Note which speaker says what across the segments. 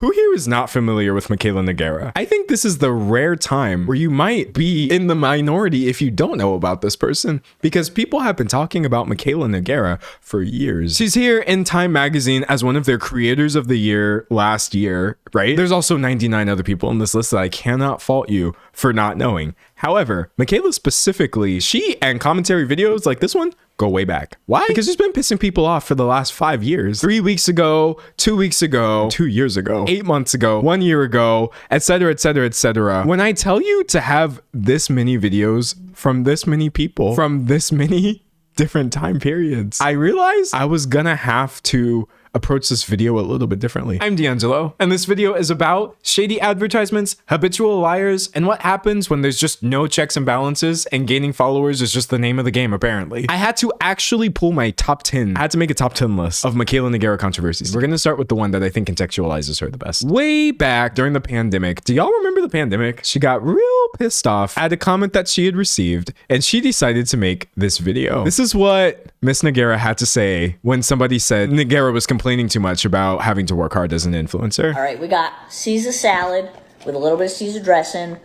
Speaker 1: Who here is not familiar with Mikayla Nogueira? I think this is the rare time where you might be in the minority if you don't know about this person, because people have been talking about Mikayla Nogueira for years. She's here in Time magazine as one of their creators of the year last year, right? There's also 99 other people in this list that I cannot fault you for not knowing. However, Mikayla specifically, she and commentary videos like this one go way back. Why? Because she's been pissing people off for the last 5 years. 3 weeks ago, 2 weeks ago, 2 years ago, 8 months ago, 1 year ago, etc., etc., etc. When I tell you to have this many videos from this many people, from this many different time periods, I realized I was gonna have to approach this video a little bit differently. I'm D'Angelo, and this video is about shady advertisements, habitual liars, and what happens when there's just no checks and balances and gaining followers is just the name of the game, apparently. I had to actually pull my top 10. I had to make a top 10 list of Mikayla Nogueira controversies. We're gonna start with the one that I think contextualizes her the best. Way back during the pandemic, do y'all remember the pandemic? She got real pissed off at a comment that she had received, and she decided to make this video. This is what Miss Nogueira had to say when somebody said Nogueira was complaining too much about having to work hard as an influencer.
Speaker 2: All right, we got Caesar salad with a little bit of Caesar dressing.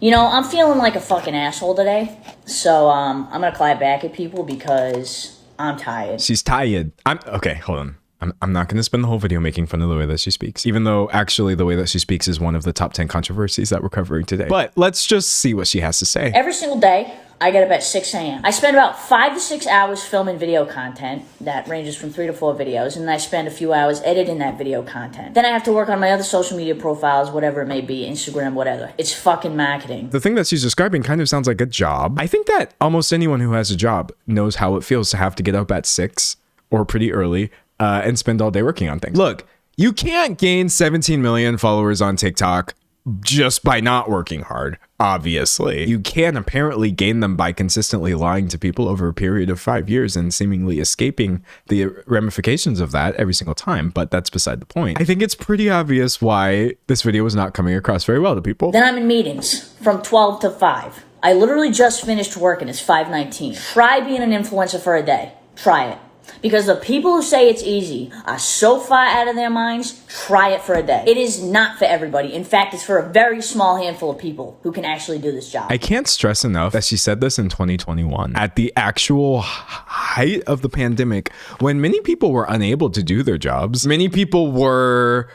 Speaker 2: You know, I'm feeling like a fucking asshole today, so I'm gonna clap back at people because I'm tired.
Speaker 1: She's tired. Okay, hold on. I'm not going to spend the whole video making fun of the way that she speaks, even though actually the way that she speaks is one of the top 10 controversies that we're covering today. But let's just see what she has to say.
Speaker 2: Every single day, I get up at 6 a.m. I spend about 5 to 6 hours filming video content that ranges from 3 to 4 videos, and I spend a few hours editing that video content. Then I have to work on my other social media profiles, whatever it may be, Instagram, whatever. It's fucking marketing.
Speaker 1: The thing that she's describing kind of sounds like a job. I think that almost anyone who has a job knows how it feels to have to get up at 6 or pretty early and spend all day working on things. Look, you can't gain 17 million followers on TikTok just by not working hard, obviously. You can apparently gain them by consistently lying to people over a period of 5 years and seemingly escaping the ramifications of that every single time, but that's beside the point. I think it's pretty obvious why this video was not coming across very well to people.
Speaker 2: Then I'm in meetings from 12 to 5. I literally just finished working. It's 5:19. Try being an influencer for a day. Try it. Because the people who say it's easy are so far out of their minds, try it for a day. It is not for everybody. In fact, it's for a very small handful of people who can actually do this job.
Speaker 1: I can't stress enough that she said this in 2021 at the actual height of the pandemic, when many people were unable to do their jobs. Many people were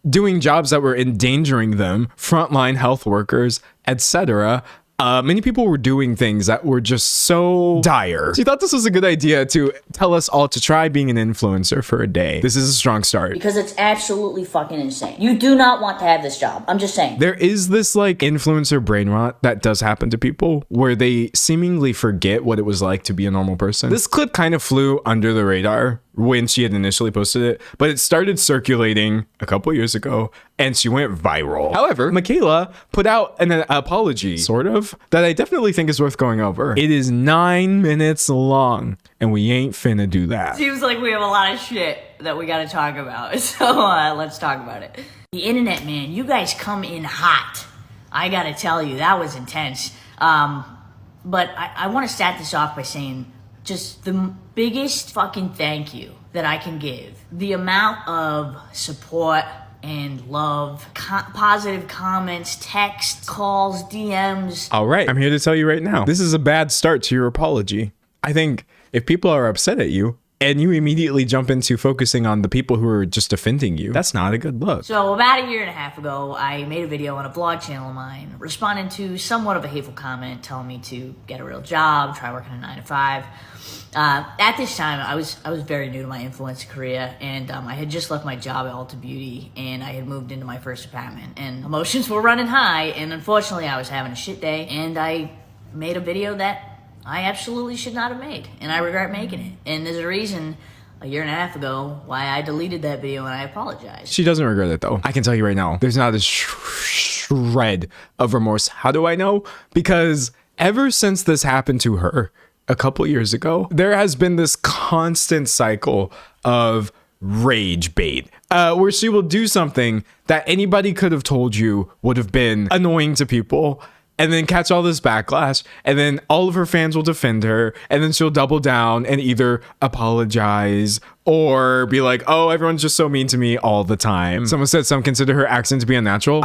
Speaker 1: doing jobs that were endangering them, frontline health workers, etc. Many people were doing things that were just so dire. She thought this was a good idea to tell us all to try being an influencer for a day. This is a strong start.
Speaker 2: Because it's absolutely fucking insane. You do not want to have this job. I'm just saying.
Speaker 1: There is this like influencer brain rot that does happen to people where they seemingly forget what it was like to be a normal person. This clip kind of flew under the radar when she had initially posted it, but it started circulating a couple years ago and she went viral. However, Mikayla put out an apology, sort of, that I definitely think is worth going over. It is 9 minutes long and we ain't finna do that.
Speaker 3: Seems like we have a lot of shit that we gotta talk about, so let's talk about it.
Speaker 2: The internet, man, you guys come in hot.
Speaker 3: I gotta tell you, that was intense. But I want to start this off by saying just the biggest fucking thank you that I can give. The amount of support and love, positive comments, texts, calls, DMs.
Speaker 1: All right, I'm here to tell you right now, this is a bad start to your apology. I think if people are upset at you and you immediately jump into focusing on the people who are just offending you, that's not a good look.
Speaker 3: So about a year and a half ago, I made a video on a vlog channel of mine responding to somewhat of a hateful comment telling me to get a real job, try working a 9 to 5. At this time, I was very new to my influencer career, and I had just left my job at Ulta Beauty, and I had moved into my first apartment, and emotions were running high, and unfortunately, I was having a shit day, and I made a video that I absolutely should not have made, and I regret making it. And there's a reason a year and a half ago why I deleted that video, and I apologize.
Speaker 1: She doesn't regret it though. I can tell you right now, there's not a shred of remorse. How do I know? Because ever since this happened to her a couple years ago, there has been this constant cycle of rage bait, where she will do something that anybody could have told you would have been annoying to people, and then catch all this backlash, and then all of her fans will defend her, and then she'll double down and either apologize or be like, oh, everyone's just so mean to me all the time. Someone said some consider her accent to be unnatural.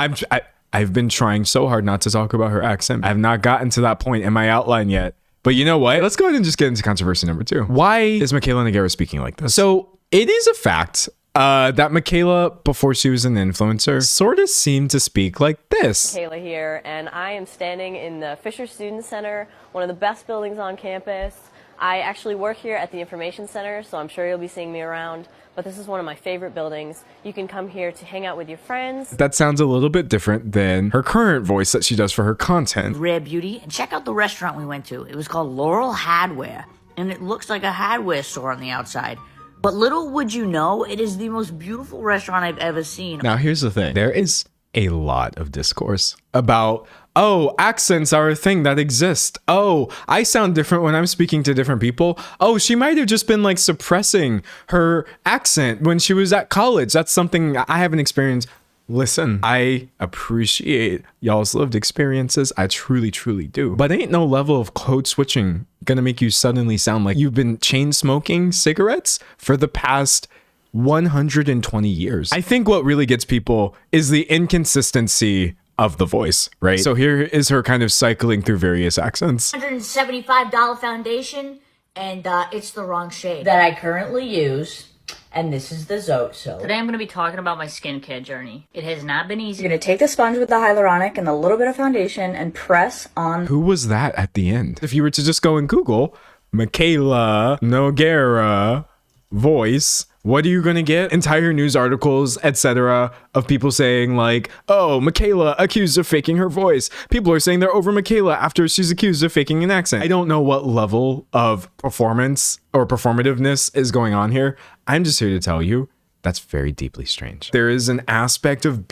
Speaker 1: I've been trying so hard not to talk about her accent. I've not gotten to that point in my outline yet. But you know what? Let's go ahead and just get into controversy number 2. Why is Mikayla Nogueira speaking like this? So it is a fact that Mikayla, before she was an influencer, sort of seemed to speak like this.
Speaker 4: Mikayla here, and I am standing in the Fisher Student Center, one of the best buildings on campus. I actually work here at the Information Center, so I'm sure you'll be seeing me around, but this is one of my favorite buildings. You can come here to hang out with your friends.
Speaker 1: That sounds a little bit different than her current voice that she does for her content.
Speaker 3: Rare beauty. And check out the restaurant we went to. It was called Laurel Hardware, and it looks like a hardware store on the outside. But little would you know, it is the most beautiful restaurant I've ever seen.
Speaker 1: Now, here's the thing. There is a lot of discourse about, oh, accents are a thing that exist. Oh, I sound different when I'm speaking to different people. Oh, she might have just been like suppressing her accent when she was at college. That's something I haven't experienced. Listen, I appreciate y'all's lived experiences. I truly, truly do. But ain't no level of code switching gonna make you suddenly sound like you've been chain smoking cigarettes for the past 120 years. I think what really gets people is the inconsistency of the voice, right? So here is her kind of cycling through various accents.
Speaker 2: $175 foundation, and it's the wrong shade that I currently use. And this is the Zote soap.
Speaker 3: Today I'm going to be talking about my skincare journey. It has not been easy.
Speaker 2: You're going to take the sponge with the hyaluronic and a little bit of foundation and press on.
Speaker 1: Who was that at the end? If you were to just go and Google Mikayla Nogueira voice, what are you gonna get? Entire news articles, etc., of people saying like, oh, Mikayla accused of faking her voice. People are saying they're over Mikayla after she's accused of faking an accent. I don't know what level of performance or performativeness is going on here. I'm just here to tell you that's very deeply strange. There is an aspect of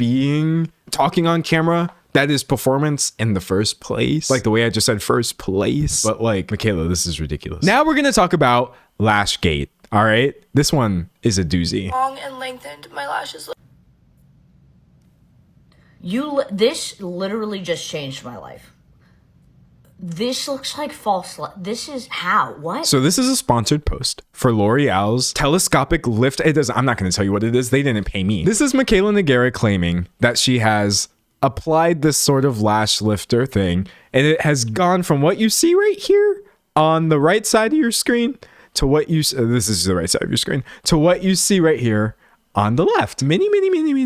Speaker 1: talking on camera that is performance in the first place. Like the way I just said first place. But like, Mikayla, this is ridiculous. Now we're gonna talk about Lashgate. All right, this one is a doozy.
Speaker 5: Long and lengthened, my lashes.
Speaker 2: This literally just changed my life. This looks like false. This is how? What?
Speaker 1: So this is a sponsored post for L'Oreal's telescopic lift. I'm not going to tell you what it is. They didn't pay me. This is Mikayla Nogueira claiming that she has applied this sort of lash lifter thing, and it has gone from what you see right here on the right side of your screen to what you, this is the right side of your screen, to what you see right here on the left. Many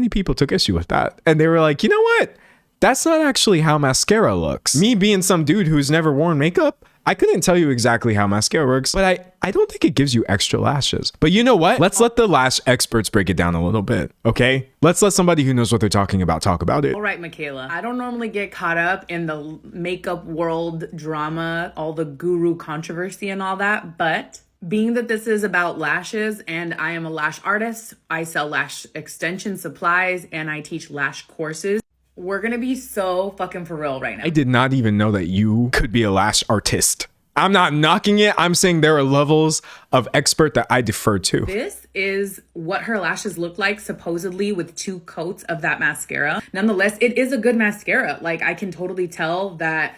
Speaker 1: people took issue with that. And they were like, you know what? That's not actually how mascara looks. Me being some dude who's never worn makeup, I couldn't tell you exactly how mascara works, but I don't think it gives you extra lashes. But you know what? Let's let the lash experts break it down a little bit, okay? Let's let somebody who knows what they're talking about talk about it.
Speaker 6: All right, Mikayla. I don't normally get caught up in the makeup world drama, all the guru controversy and all that, but being that this is about lashes and I am a lash artist, I sell lash extension supplies and I teach lash courses. We're gonna be so fucking for real right now.
Speaker 1: I did not even know that you could be a lash artist. I'm not knocking it. I'm saying there are levels of expert that I defer to.
Speaker 6: This is what her lashes look like, supposedly with 2 coats of that mascara. Nonetheless, it is a good mascara. Like, I can totally tell that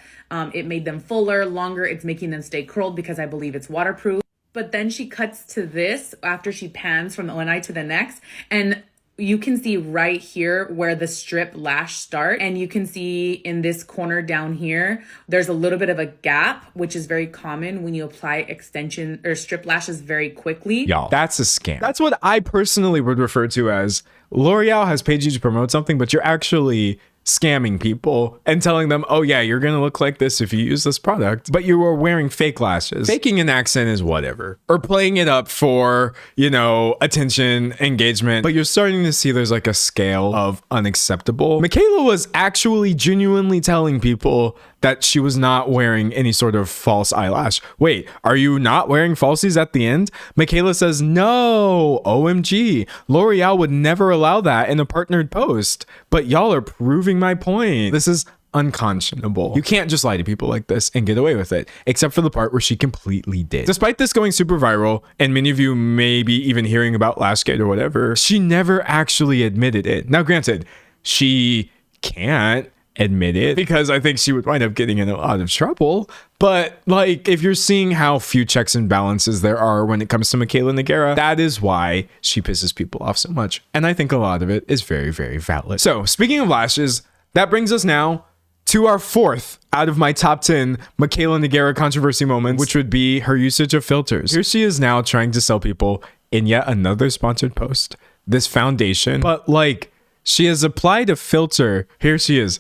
Speaker 6: it made them fuller, longer. It's making them stay curled because I believe it's waterproof. But then she cuts to this after she pans from the one eye to the next. And you can see right here where the strip lash start. And you can see in this corner down here, there's a little bit of a gap, which is very common when you apply extension or strip lashes very quickly.
Speaker 1: Y'all, that's a scam. That's what I personally would refer to as L'Oreal has paid you to promote something, but you're actually scamming people and telling them, oh yeah, you're gonna look like this if you use this product, but you are wearing fake lashes. Faking an accent is whatever, or playing it up for, you know, attention, engagement, but you're starting to see there's like a scale of unacceptable. Mikayla was actually genuinely telling people that she was not wearing any sort of false eyelash. Wait, are you not wearing falsies at the end? Mikayla says, no, OMG. L'Oreal would never allow that in a partnered post, but y'all are proving my point. This is unconscionable. You can't just lie to people like this and get away with it, except for the part where she completely did. Despite this going super viral, and many of you maybe even hearing about Lashgate or whatever, she never actually admitted it. Now, granted, she can't admit it because I think she would wind up getting in a lot of trouble. But like, if you're seeing how few checks and balances there are when it comes to Mikayla Nogueira, that is why she pisses people off so much. And I think a lot of it is very, very valid. So speaking of lashes, that brings us now to our fourth out of my top 10 Mikayla Nogueira controversy moments, which would be her usage of filters. Here she is now trying to sell people in yet another sponsored post this foundation, but like, she has applied a filter. Here she is.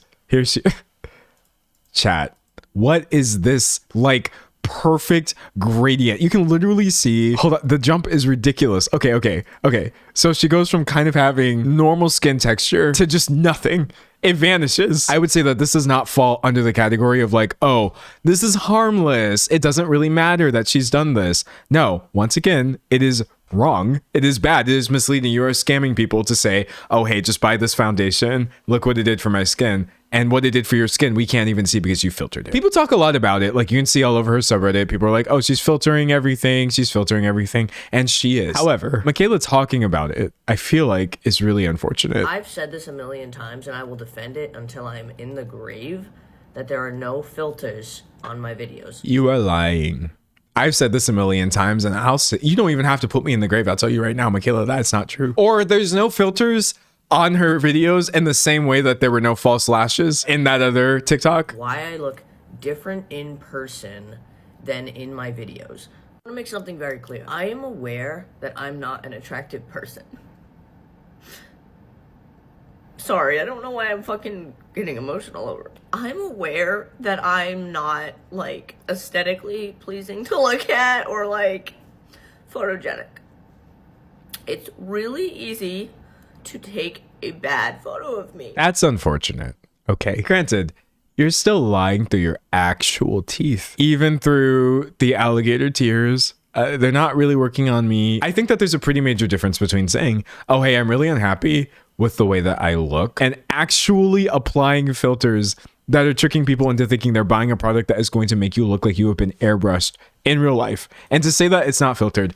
Speaker 1: Chat, what is this like perfect gradient? You can literally see, hold on, the jump is ridiculous. Okay. So she goes from kind of having normal skin texture to just nothing. It vanishes. I would say that this does not fall under the category of like, oh, this is harmless. It doesn't really matter that she's done this. No, once again, it is wrong. It is bad. It is misleading. You are scamming people to say, oh, hey, just buy this foundation. Look what it did for my skin. And what it did for your skin, we can't even see because you filtered it. People talk a lot about it. Like, you can see all over her subreddit. People are like, oh, she's filtering everything. She's filtering everything. And she is. However, Mikayla talking about it, I feel like is really unfortunate.
Speaker 7: I've said this a million times and I will defend it until I'm in the grave, that there are no filters on my videos.
Speaker 1: You are lying. I've said this a million times and I'll say, you don't even have to put me in the grave. I'll tell you right now, Mikayla, that's not true. Or there's no filters on her videos in the same way that there were no false lashes in that other TikTok.
Speaker 7: Why I look different in person than in my videos. I want to make something very clear. I am aware that I'm not an attractive person. Sorry, I don't know why I'm fucking getting emotional over it. I'm aware that I'm not, like, aesthetically pleasing to look at or, like, photogenic. It's really easy to take a bad photo of me.
Speaker 1: That's unfortunate. Okay. Granted, you're still lying through your actual teeth. Even through the alligator tears. They're not really working on me. I think that there's a pretty major difference between saying, oh, hey, I'm really unhappy with the way that I look, and actually applying filters that are tricking people into thinking they're buying a product that is going to make you look like you have been airbrushed in real life. And to say that it's not filtered,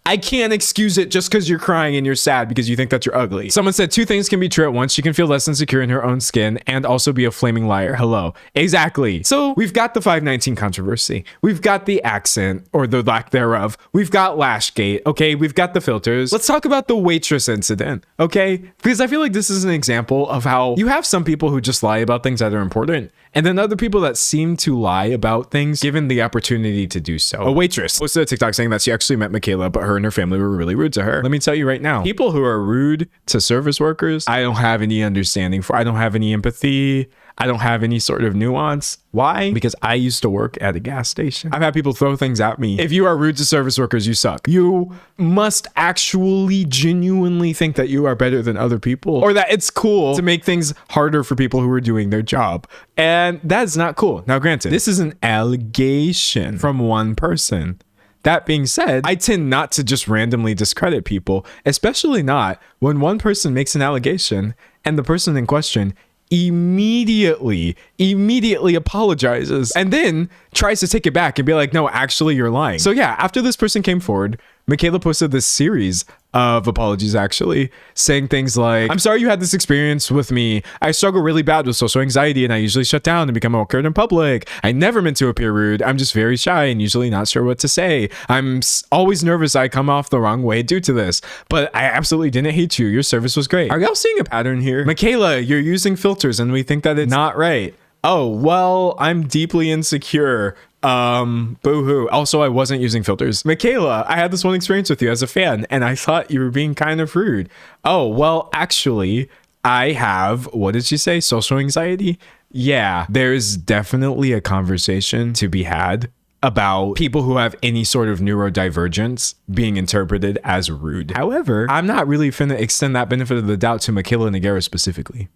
Speaker 1: I can't excuse it just because you're crying and you're sad because you think that you're ugly. Someone said 2 things can be true at once. She can feel less insecure in her own skin and also be a flaming liar. Hello. Exactly. So we've got the 519 controversy. We've got the accent or the lack thereof. We've got Lashgate. Okay. We've got the filters. Let's talk about the Waitress incident. Okay. Because I feel like this is an example of how you have some people who just lie about things that are important, and then other people that seem to lie about things given the opportunity to do so. A Waitress posted a TikTok saying that she actually met Mikayla, but her and her family were really rude to her. Let me tell you right now, people who are rude to service workers, I don't have any understanding for. I don't have any empathy. I don't have any sort of nuance. Why? Because I used to work at a gas station. I've had people throw things at me. If you are rude to service workers, you suck. You must actually genuinely think that you are better than other people, or that it's cool to make things harder for people who are doing their job. And that's not cool. Now, granted, this is an allegation from one person. That being said, I tend not to just randomly discredit people, especially not when one person makes an allegation and the person in question immediately apologizes and then tries to take it back and be like, no, actually you're lying. So yeah, after this person came forward, Mikayla posted this series of apologies, actually saying things like, I'm sorry you had this experience with me. I struggle really bad with social anxiety and I usually shut down and become awkward in public. I never meant to appear rude. I'm just very shy and usually not sure what to say. I'm always nervous I come off the wrong way due to this, but I absolutely didn't hate you. Your service was great. Are y'all seeing a pattern here? Mikayla, you're using filters and we think that it's not right. Oh, well, I'm deeply insecure. Boo-hoo. Also, I wasn't using filters. Mikayla, I had this one experience with you as a fan, and I thought you were being kind of rude. Oh, well, actually, I have, what did she say? Social anxiety? Yeah, there's definitely a conversation to be had about people who have any sort of neurodivergence being interpreted as rude. However, I'm not really finna extend that benefit of the doubt to Mikayla Nogueira specifically.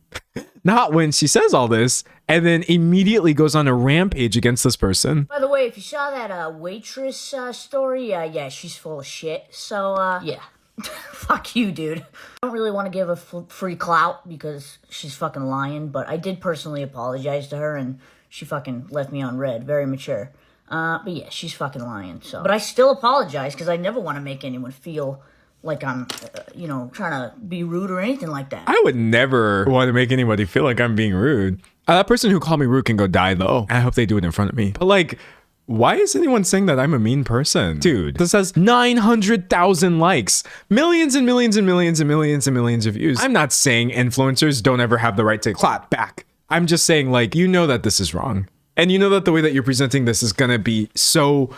Speaker 1: Not when she says all this and then immediately goes on a rampage against this person.
Speaker 2: By the way, if you saw that Waitress story, yeah, she's full of shit. So, yeah. Fuck you, dude. I don't really want to give a free clout because she's fucking lying, but I did personally apologize to her and she fucking left me on red. Very mature. But yeah, she's fucking lying. So, but I still apologize because I never want to make anyone feel like I'm, trying to be rude or anything like that.
Speaker 1: I would never want to make anybody feel like I'm being rude. That person who called me rude can go die though. I hope they do it in front of me. But like, why is anyone saying that I'm a mean person? Dude, this has 900,000 likes, millions and millions and millions and millions and millions of views. I'm not saying influencers don't ever have the right to clap back. I'm just saying, like, you know that this is wrong. And you know that the way that you're presenting this is gonna be so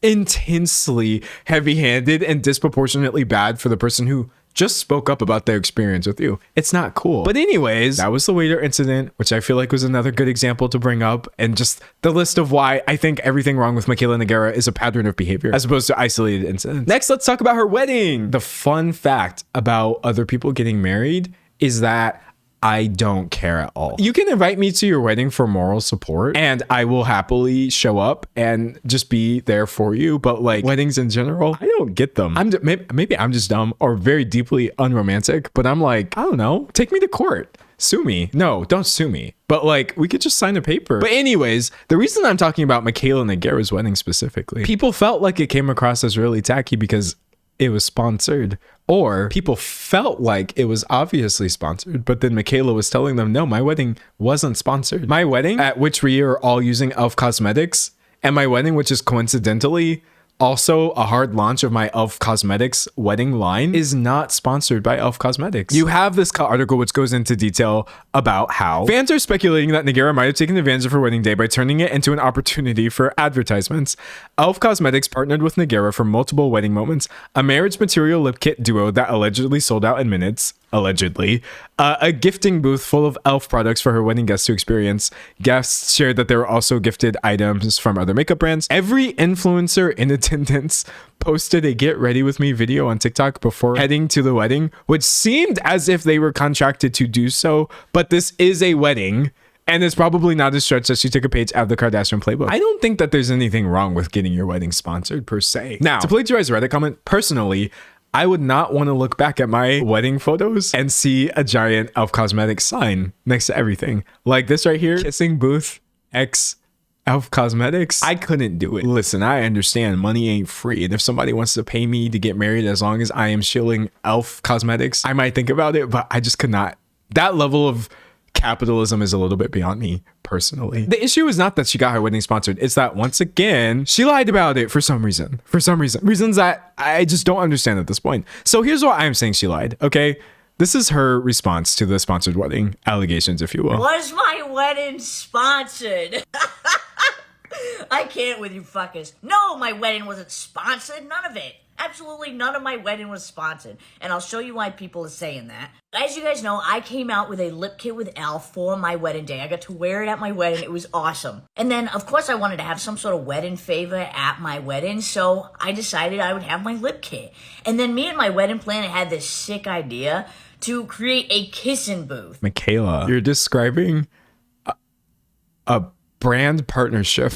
Speaker 1: intensely heavy-handed and disproportionately bad for the person who just spoke up about their experience with you. It's not cool. But anyways, that was the waiter incident, which I feel like was another good example to bring up, and just the list of why I think everything wrong with Mikayla Nogueira is a pattern of behavior as opposed to isolated incidents. Next, let's talk about her wedding. The fun fact about other people getting married is that I don't care at all. You can invite me to your wedding for moral support and I will happily show up and just be there for you. But like weddings in general, I don't get them. Maybe I'm just dumb or very deeply unromantic, but I'm like, I don't know, take me to court. Sue me. No, don't sue me. But like, we could just sign a paper. But anyways, the reason I'm talking about Mikayla Nogueira's wedding specifically, people felt like it came across as really tacky because it was sponsored, or people felt like it was obviously sponsored, but then Mikayla was telling them, no, my wedding wasn't sponsored. My wedding, at which we are all using e.l.f. Cosmetics, and my wedding, which is coincidentally also a hard launch of my e.l.f. Cosmetics wedding line, is not sponsored by e.l.f. Cosmetics. You have this article which goes into detail about how fans are speculating that Nogueira might have taken advantage of her wedding day by turning it into an opportunity for advertisements. e.l.f. Cosmetics partnered with Nogueira for multiple wedding moments, a marriage material lip kit duo that allegedly sold out in minutes, allegedly, a gifting booth full of e.l.f. products for her wedding guests to experience. Guests shared that there were also gifted items from other makeup brands. Every influencer in attendance posted a get ready with me video on TikTok before heading to the wedding, which seemed as if they were contracted to do so, but this is a wedding. And it's probably not a stretch that she took a page out of the Kardashian playbook. I don't think that there's anything wrong with getting your wedding sponsored per se. Now, to plagiarize a Reddit comment, personally, I would not want to look back at my wedding photos and see a giant e.l.f. Cosmetics sign next to everything. Like this right here, kissing booth X e.l.f. Cosmetics. I couldn't do it. Listen, I understand money ain't free. And if somebody wants to pay me to get married as long as I am shilling e.l.f. Cosmetics, I might think about it, but I just could not. That level of capitalism is a little bit beyond me personally. The issue is not that she got her wedding sponsored. It's that once again, she lied about it for some reason. Reasons that I just don't understand at this point. So here's why I'm saying she lied, okay? This is her response to the sponsored wedding allegations, if you will.
Speaker 3: Was my wedding sponsored? I can't with you fuckers. No, my wedding wasn't sponsored. None of it. Absolutely none of my wedding was sponsored. And I'll show you why people are saying that. As you guys know, I came out with a lip kit with e.l.f. for my wedding day. I got to wear it at my wedding. It was awesome. And then, of course, I wanted to have some sort of wedding favor at my wedding. So I decided I would have my lip kit. And then me and my wedding planner had this sick idea to create a kissing booth.
Speaker 1: Mikayla, you're describing a brand partnership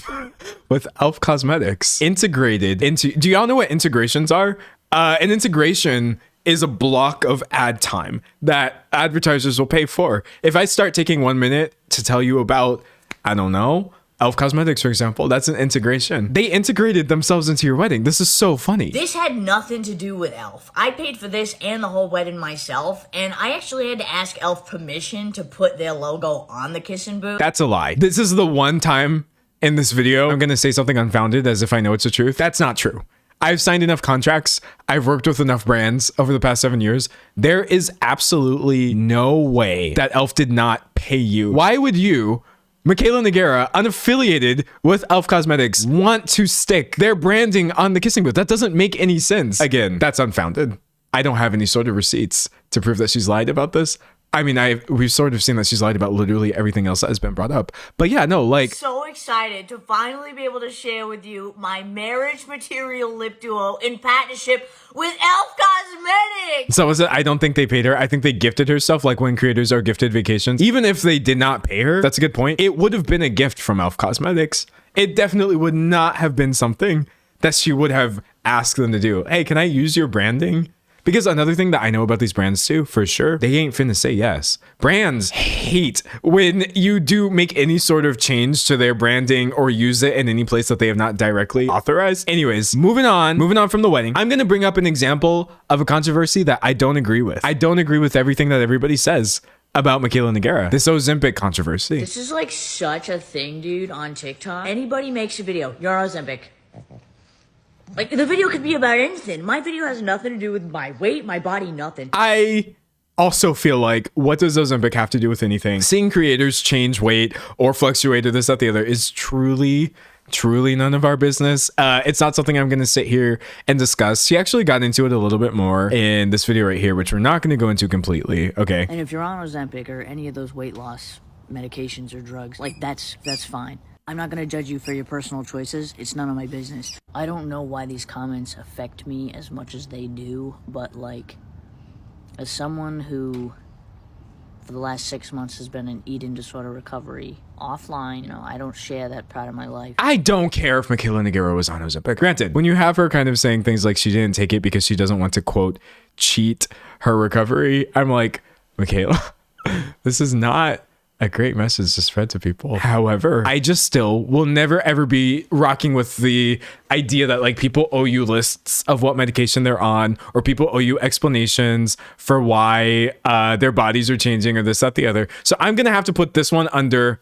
Speaker 1: with e.l.f. Cosmetics integrated into, do y'all know what integrations are? An integration is a block of ad time that advertisers will pay for. If I start taking 1 minute to tell you about, I don't know, e.l.f. Cosmetics, for example, that's an integration. They integrated themselves into your wedding. This is so funny.
Speaker 3: This had nothing to do with e.l.f. I paid for this and the whole wedding myself, and I actually had to ask e.l.f. permission to put their logo on the kissing booth.
Speaker 1: That's a lie. This is the one time in this video I'm gonna say something unfounded as if I know it's the truth. That's not true. I've signed enough contracts. I've worked with enough brands over the past 7 years. There is absolutely no way that e.l.f. did not pay you. Why would you, Mikayla Nogueira, unaffiliated with e.l.f. Cosmetics, want to stick their branding on the kissing booth? That doesn't make any sense. Again, that's unfounded. I don't have any sort of receipts to prove that she's lied about this. I mean, we've sort of seen that she's lied about literally everything else that has been brought up. But yeah, no, like...
Speaker 3: So excited to finally be able to share with you my marriage material lip duo in partnership with e.l.f. Cosmetics!
Speaker 1: So was it, I don't think they paid her. I think they gifted her stuff like when creators are gifted vacations. Even if they did not pay her, that's a good point. It would have been a gift from e.l.f. Cosmetics. It definitely would not have been something that she would have asked them to do. Hey, can I use your branding? Because another thing that I know about these brands too, for sure, they ain't finna say yes. Brands hate when you do make any sort of change to their branding or use it in any place that they have not directly authorized. Anyways, moving on from the wedding, I'm gonna bring up an example of a controversy that I don't agree with. I don't agree with everything that everybody says about Mikayla Nogueira, this Ozempic controversy.
Speaker 2: This is like such a thing, dude, on TikTok. Anybody makes a video, you're Ozempic. Like, the video could be about anything. My video has nothing to do with my weight, my body, nothing.
Speaker 1: I also feel like, what does Ozempic have to do with anything? Seeing creators change weight or fluctuate or this, that, the other is truly none of our business. It's not something I'm going to sit here and discuss. She actually got into it a little bit more in this video right here, which we're not going to go into completely. Okay.
Speaker 2: And if you're on Ozempic or any of those weight loss medications or drugs, like, that's fine. I'm not going to judge you for your personal choices. It's none of my business. I don't know why these comments affect me as much as they do, but, like, as someone who for the last 6 months has been in eating disorder recovery offline, you know, I don't share that part of my life.
Speaker 1: I don't care if Mikayla Nogueira was on Ozempic. Granted, when you have her kind of saying things like she didn't take it because she doesn't want to, quote, cheat her recovery, I'm like, Mikayla, this is not a great message to spread to people. However, I just still will never ever be rocking with the idea that like people owe you lists of what medication they're on, or people owe you explanations for why their bodies are changing or this, that, the other. So I'm gonna have to put this one under,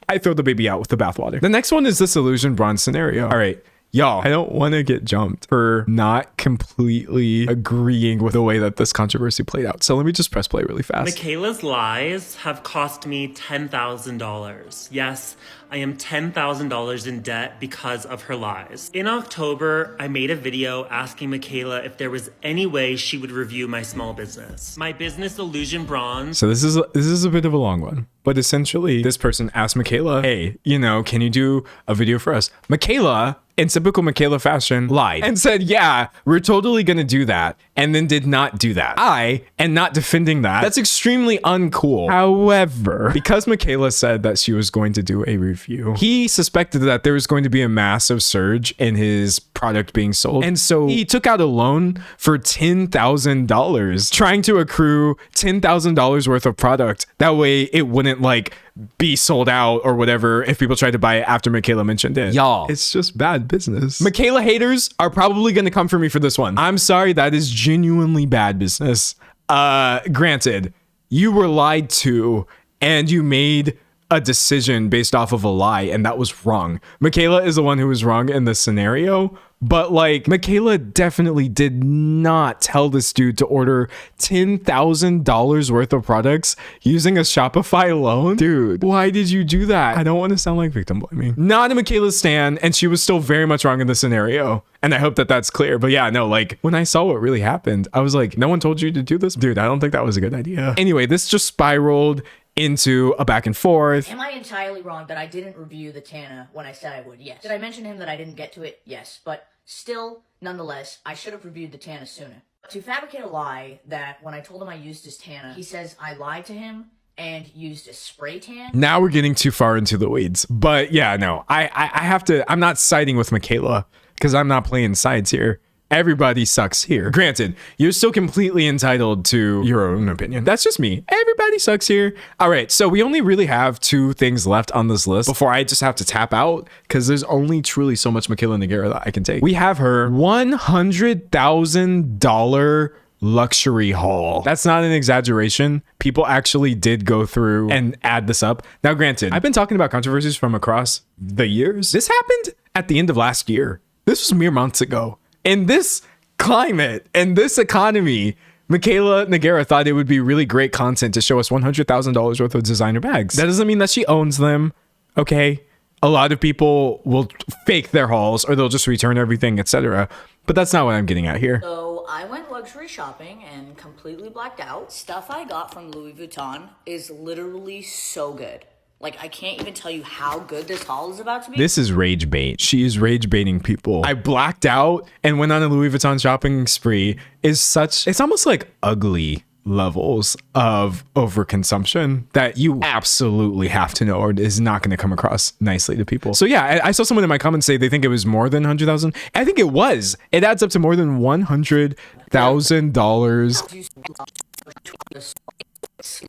Speaker 1: I throw the baby out with the bathwater. The next one is this illusion bronze scenario. All right. Y'all, I don't want to get jumped for not completely agreeing with the way that this controversy played out. So let me just press play really fast.
Speaker 8: Mikayla's lies have cost me $10,000. Yes, I am $10,000 in debt because of her lies. In October, I made a video asking Mikayla if there was any way she would review my small business. My business, Illusion Bronze.
Speaker 1: So this is a bit of a long one. But essentially, this person asked Mikayla, hey, you know, can you do a video for us? Mikayla, in typical Mikayla fashion, lied and said, yeah, we're totally going to do that. And then did not do that. I am not defending that. That's extremely uncool. However, because Mikayla said that she was going to do a review, he suspected that there was going to be a massive surge in his product being sold. And so he took out a loan for $10,000, trying to accrue $10,000 worth of product. That way it wouldn't like be sold out or whatever if people tried to buy it after Mikayla mentioned it. Y'all, it's just bad business. Mikayla haters are probably going to come for me for this one. I'm sorry, that is genuinely bad business. Granted, you were lied to and you made a decision based off of a lie, and that was wrong. Mikayla is the one who was wrong in this scenario, but like Mikayla definitely did not tell this dude to order $10,000 worth of products using a Shopify loan. Dude, why did you do that? I don't want to sound like victim blaming. Not a Mikayla stan, and she was still very much wrong in the scenario. And I hope that that's clear. But yeah, no, like when I saw what really happened, I was like, no one told you to do this? Dude, I don't think that was a good idea. Anyway, this just spiraled into a back and forth.
Speaker 2: Am I entirely wrong that I didn't review the Tana when I said I would? Yes. Did I mention him that I didn't get to it? Yes. But still, nonetheless, I should have reviewed the Tana sooner. To fabricate a lie that when I told him I used his Tana, he says I lied to him and used a spray tan.
Speaker 1: Now we're getting too far into the weeds. But yeah, no, I have to, I'm not siding with Mikayla because I'm not playing sides here. Everybody sucks here. Granted, you're still completely entitled to your own opinion. That's just me. Everybody sucks here. All right, so we only really have 2 things left on this list before I just have to tap out because there's only truly so much Mikayla Nogueira that I can take. We have her $100,000 luxury haul. That's not an exaggeration. People actually did go through and add this up. Now, granted, I've been talking about controversies from across the years. This happened at the end of last year. This was mere months ago. In this climate and this economy, Mikayla Nogueira thought it would be really great content to show us $100,000 worth of designer bags. That doesn't mean that she owns them, okay? A lot of people will fake their hauls or they'll just return everything, etc. But that's not what I'm getting at here.
Speaker 2: So I went luxury shopping and completely blacked out. Stuff I got from Louis Vuitton is literally so good. Like, I can't even tell you how good this haul is about to be.
Speaker 1: This is rage bait. She is rage baiting people. I blacked out and went on a Louis Vuitton shopping spree is such, it's almost like ugly levels of overconsumption that you absolutely have to know or is not going to come across nicely to people. So yeah, I saw someone in my comments say they think it was more than 100,000. I think it was. It adds up to more than $100,000.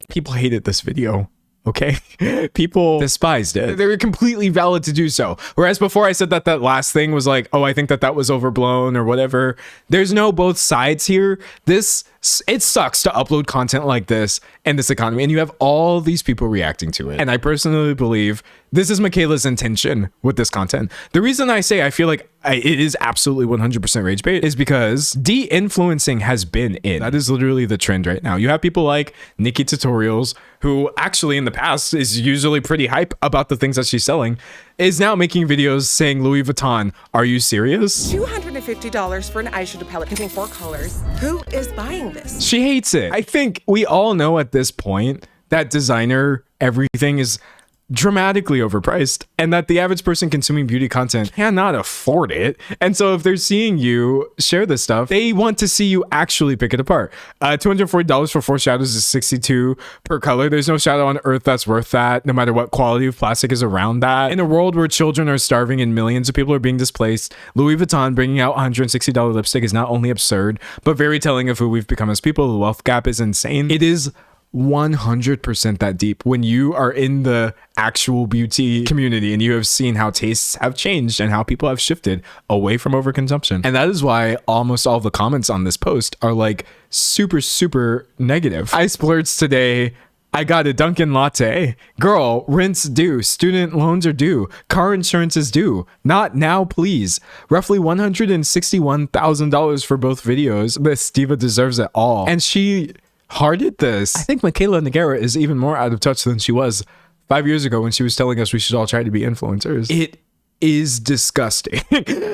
Speaker 1: People hated this video. Okay, people despised it. They were completely valid to do so. Whereas before I said that that last thing was like, oh, I think that that was overblown or whatever. There's no both sides here. This it sucks to upload content like this in this economy, and you have all these people reacting to it. And I personally believe this is Mikayla's intention with this content. The reason I say I feel like it is absolutely 100% rage bait is because de-influencing has been in. That is literally the trend right now. You have people like Nikki Tutorials, who actually in the past is usually pretty hype about the things that she's selling, is now making videos saying Louis Vuitton. Are you serious?
Speaker 9: $250 for an eyeshadow palette containing 4 colors. Who is buying this?
Speaker 1: She hates it. I think we all know at this point that designer everything is dramatically overpriced and that the average person consuming beauty content cannot afford it. And so if they're seeing you share this stuff, they want to see you actually pick it apart. $240 for 4 shadows is $62 per color. There's no shadow on earth that's worth that, no matter what quality of plastic is around that. In a world where children are starving and millions of people are being displaced, Louis Vuitton bringing out $160 lipstick is not only absurd, but very telling of who we've become as people. The wealth gap is insane. It is 100% that deep when you are in the actual beauty community and you have seen how tastes have changed and how people have shifted away from overconsumption. And that is why almost all the comments on this post are like super negative. I splurged today. I got a Dunkin' latte. Girl, rent's due. Student loans are due. Car insurance is due. Not now, please. Roughly $161,000 for both videos. This diva deserves it all. And she hearted this. I think Mikayla Nogueira is even more out of touch than she was 5 years ago when she was telling us we should all try to be influencers. It is disgusting.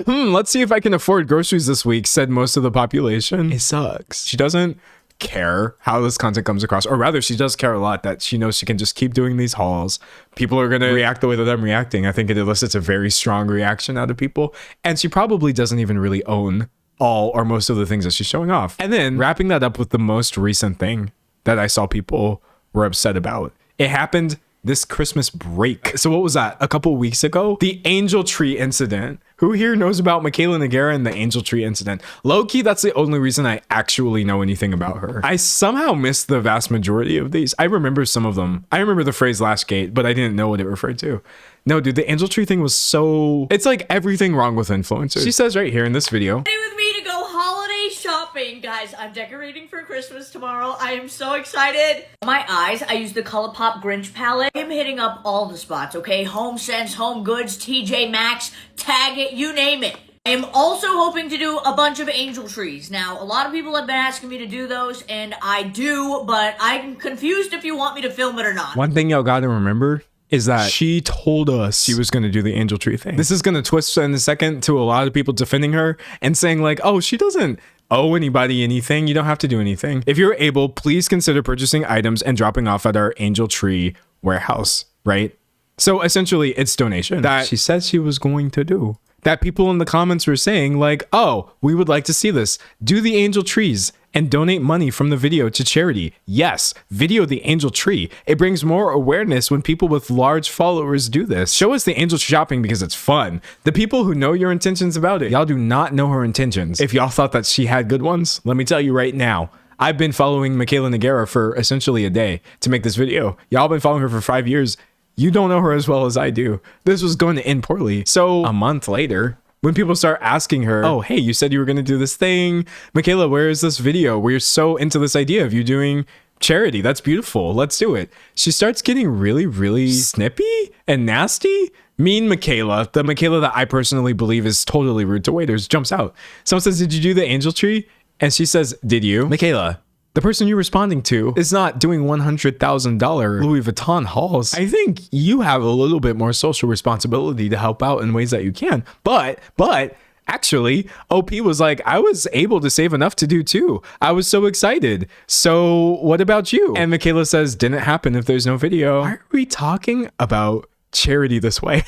Speaker 1: Let's see if I can afford groceries this week, said most of the population. It sucks. She doesn't care how this content comes across, or rather she does care a lot that she knows she can just keep doing these hauls. People are going to react the way that I'm reacting. I think it elicits a very strong reaction out of people, and she probably doesn't even really own all or most of the things that she's showing off. And then wrapping that up with the most recent thing that I saw people were upset about. It happened this Christmas break. So what was that? A couple weeks ago? The angel tree incident. Who here knows about Mikayla Nogueira and the angel tree incident? Low-key, that's the only reason I actually know anything about her. I somehow missed the vast majority of these. I remember some of them. I remember the phrase Lashgate, but I didn't know what it referred to. No, dude, the angel tree thing was so... It's like everything wrong with influencers. She says right here in this video,
Speaker 3: Stay with me to go holiday shopping. Guys, I'm decorating for Christmas tomorrow. I am so excited. My eyes, I use the ColourPop Grinch palette. I'm hitting up all the spots, okay? HomeSense, Home Goods, TJ Maxx, Target, you name it. I am also hoping to do a bunch of angel trees. Now, a lot of people have been asking me to do those, and I do, but I'm confused if you want me to film it or not.
Speaker 1: one thing y'all gotta remember is that she told us she was going to do the angel tree thing. This is going to twist in a second to a lot of people defending her and saying like, oh, she doesn't owe anybody anything. You don't have to do anything. If you're able, please consider purchasing items and dropping off at our angel tree warehouse, right? So essentially it's donation that she said she was going to do. That people in the comments were saying like, oh, we would like to see this. Do the angel trees and donate money from the video to charity. Yes, video the angel tree. It brings more awareness when people with large followers do this. Show us the angel shopping because it's fun. The people who know your intentions about it, y'all do not know her intentions. If y'all thought that she had good ones, let me tell you right now, I've been following Mikayla Nogueira for essentially a day to make this video. Y'all been following her for 5 years. You don't know her as well as I do. This was going to end poorly. So a month later, when people start asking her, oh, hey, you said you were going to do this thing. Mikayla, where is this video? We're so into this idea of you doing charity. That's beautiful. Let's do it. She starts getting really snippy and nasty. Mean Mikayla, the Mikayla that I personally believe is totally rude to waiters, jumps out. Someone says, did you do the angel tree? And she says, did you? Mikayla, the person you're responding to is not doing $100,000 Louis Vuitton hauls. I think you have a little bit more social responsibility to help out in ways that you can. But actually, OP was like, I was able to save enough to do too. I was so excited. So what about you? And Mikayla says, didn't happen if there's no video. Why are we talking about charity this way?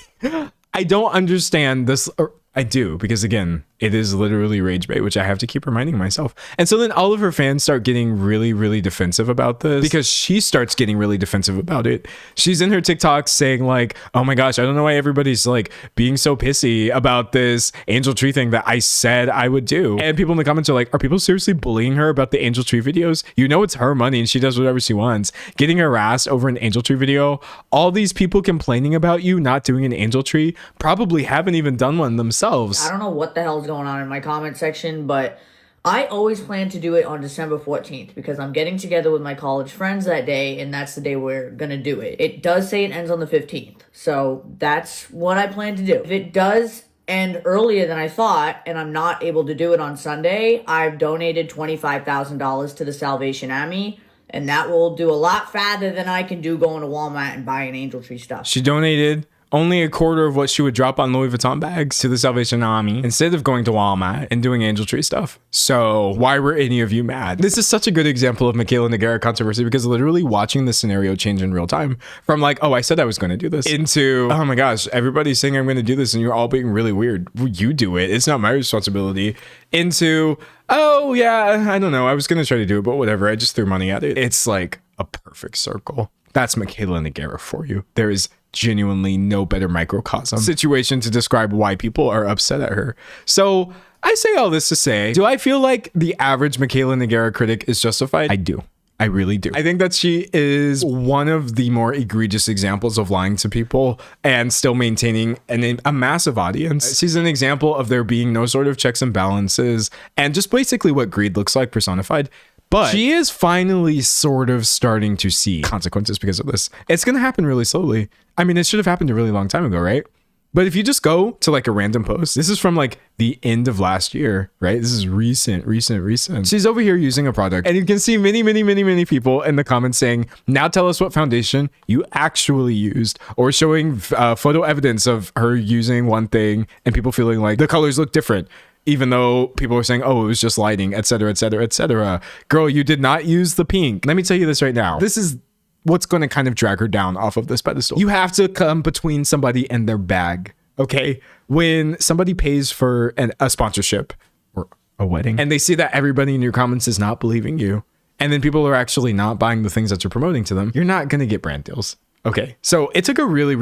Speaker 1: I don't understand this. I do, because again, it is literally rage bait, which I have to keep reminding myself. And so then all of her fans start getting really defensive about this because she starts getting really defensive about it. She's in her TikTok saying like, oh my gosh, I don't know why everybody's like being so pissy about this angel tree thing that I said I would do. And people in the comments are like, are people seriously bullying her about the angel tree videos? You know, it's her money and she does whatever she wants. Getting harassed over an angel tree video. All these people complaining about you not doing an angel tree probably haven't even done one themselves.
Speaker 3: I don't know what the hell's going on in my comment section, but I always plan to do it on December 14th because I'm getting together with my college friends that day, and that's the day we're gonna do it. It does say it ends on the 15th, so that's what I plan to do. If it does end earlier than I thought, and I'm not able to do it on Sunday, I've donated $25,000 to the Salvation Army, and that will do a lot faster than I can do going to Walmart and buying Angel Tree stuff.
Speaker 1: She donated only a quarter of what she would drop on Louis Vuitton bags to the Salvation Army instead of going to Walmart and doing Angel Tree stuff. So why were any of you mad? This is such a good example of Mikayla Nogueira controversy because literally watching the scenario change in real time from like, oh, I said I was going to do this into, oh my gosh, everybody's saying I'm going to do this and you're all being really weird. You do it. It's not my responsibility. Into, oh yeah, I don't know. I was going to try to do it, but whatever. I just threw money at it. It's like a perfect circle. That's Mikayla Nogueira for you. There is genuinely no better microcosm situation to describe why people are upset at her. So I say all this to say, do I feel like the average Mikayla Nogueira critic is justified? I do. I really do. I think that she is one of the more egregious examples of lying to people and still maintaining a massive audience. She's an example of there being no sort of checks and balances and just basically what greed looks like personified. But she is finally sort of starting to see consequences because of this. It's going to happen really slowly. I mean, it should have happened a really long time ago, right? But if you just go to like a random post, this is from like the end of last year, right? This is recent. She's over here using a product and you can see many people in the comments saying, now tell us what foundation you actually used, or showing photo evidence of her using one thing and people feeling like the colors look different, even though people were saying, oh, it was just lighting, etc., etc., etc. Girl, you did not use the pink. Let me tell you this right now. This is what's going to kind of drag her down off of this pedestal. You have to come between somebody and their bag, okay? When somebody pays for a sponsorship or a wedding and they see that everybody in your comments is not believing you, and then people are actually not buying the things that you're promoting to them, you're not going to get brand deals. Okay, so it took a really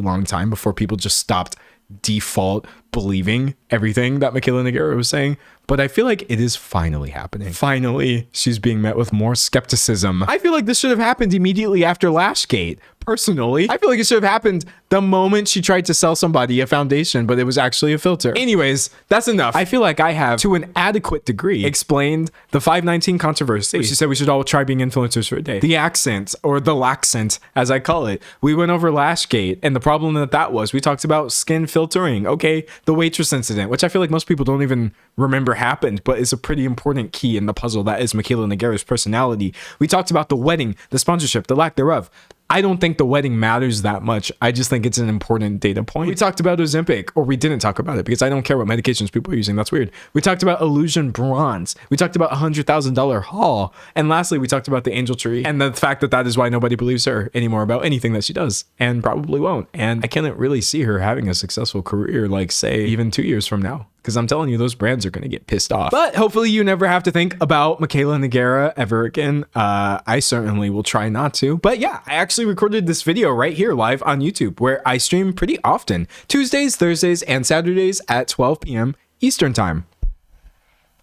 Speaker 1: long time before people just stopped default believing everything that Mikayla Nogueira was saying, but I feel like it is finally happening. Finally, she's being met with more skepticism. I feel like this should have happened immediately after Lashgate. Personally, I feel like it should have happened the moment she tried to sell somebody a foundation, but it was actually a filter. Anyways, that's enough. I feel like I have, to an adequate degree, explained the 519 controversy. She said we should all try being influencers for a day. The accent, or the laxant, as I call it. We went over Lashgate and the problem that was. We talked about skin filtering. Okay, the Waitress incident, which I feel like most people don't even remember happened, but is a pretty important key in the puzzle that is Mikayla Nogueira's personality. We talked about the wedding, the sponsorship, the lack thereof. I don't think the wedding matters that much. I just think it's an important data point. We talked about Ozempic, or we didn't talk about it because I don't care what medications people are using. That's weird. We talked about Illusion Bronze. We talked about $100,000 haul. And lastly, we talked about the Angel Tree and the fact that that is why nobody believes her anymore about anything that she does, and probably won't. And I can't really see her having a successful career, like say even 2 years from now. Because I'm telling you, those brands are going to get pissed off. But hopefully you never have to think about Mikayla Nogueira ever again. I certainly will try not to. But yeah, I actually recorded this video right here live on YouTube, where I stream pretty often. Tuesdays, Thursdays, and Saturdays at 12 p.m. Eastern time.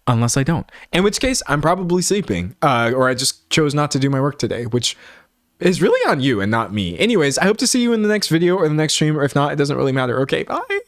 Speaker 1: Unless I don't. In which case, I'm probably sleeping. Or I just chose not to do my work today, which is really on you and not me. Anyways, I hope to see you in the next video or the next stream. Or if not, it doesn't really matter. Okay, bye.